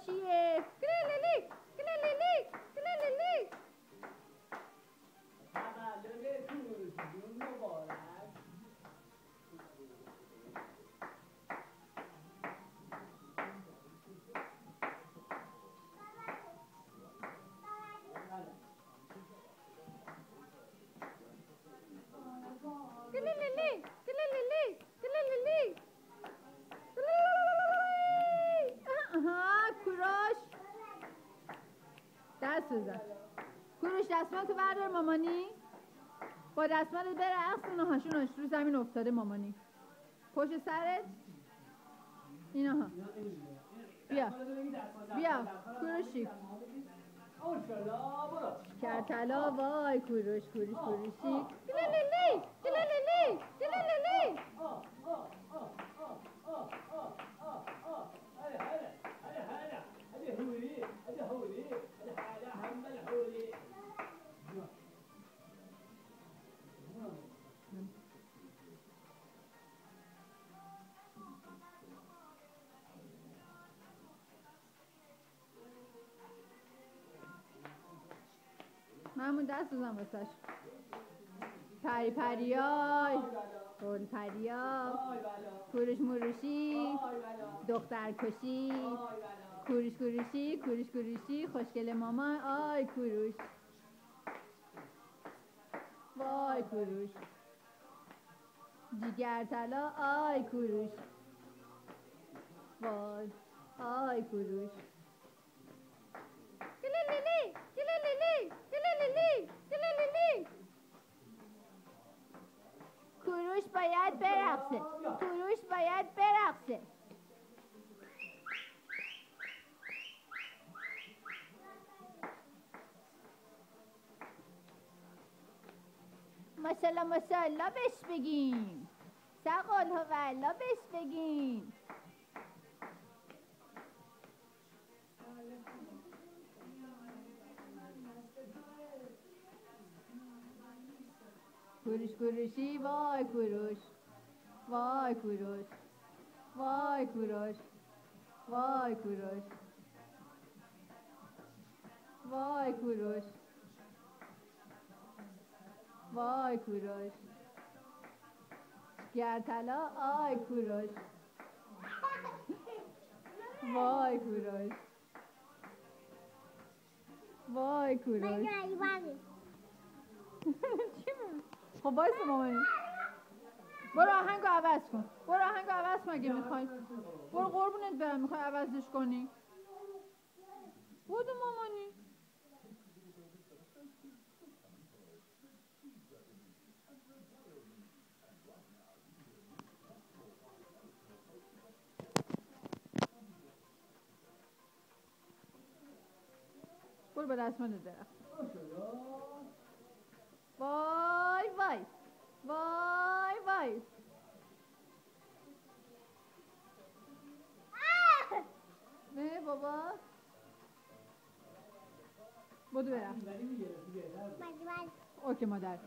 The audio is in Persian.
کوروشیه. گللیلی گللیلی گللیلی. تولد کوروشیون مبارک. گللیلی گللیلی گللیلی. آها کوروش دست بزن. کوروش دستمالتو بردار مامانی. با دستمالت برقص. اونها هاشون رو زمین افتاده مامانی. پشت سرت اینها. بیا بیا کوروشی. کرتلا وای کوروش کوروش کوروشی. گللیلی گللیلی گللیلی. محمود دست بزن واسش. پری پریای گل پریا. کوروش موروشی. دختر کشی. کوروش کوروشی کوروش کوروشی. خوشگل مامان. آی کوروش وای کوروش. جیگر طلا. آی کوروش وای. آی کوروش. گللیلی گللیلی گللیلی گللیلی. کوروش باید برقصه. کوروش باید برقصه. ماشالله ماشالله بهش بگیم. سقال ها والله بهش بگیم. کوروش کوروشی وای کوروش وای کوروش وای کوروش وای کوروش وای کوروش وای کوروش. گرطلا. آی کوروش وای کوروش وای کوروش. خب بایست مامانی. برو آهنگو عوض کن. برو آهنگو عوض کن اگه میخوای. برو قربونت برم میخوای عوضش کنی. بودو مامانی. برو با دستمالت برم. وای وای وای وای. نه بابا. بودو برم. اوکی مادر.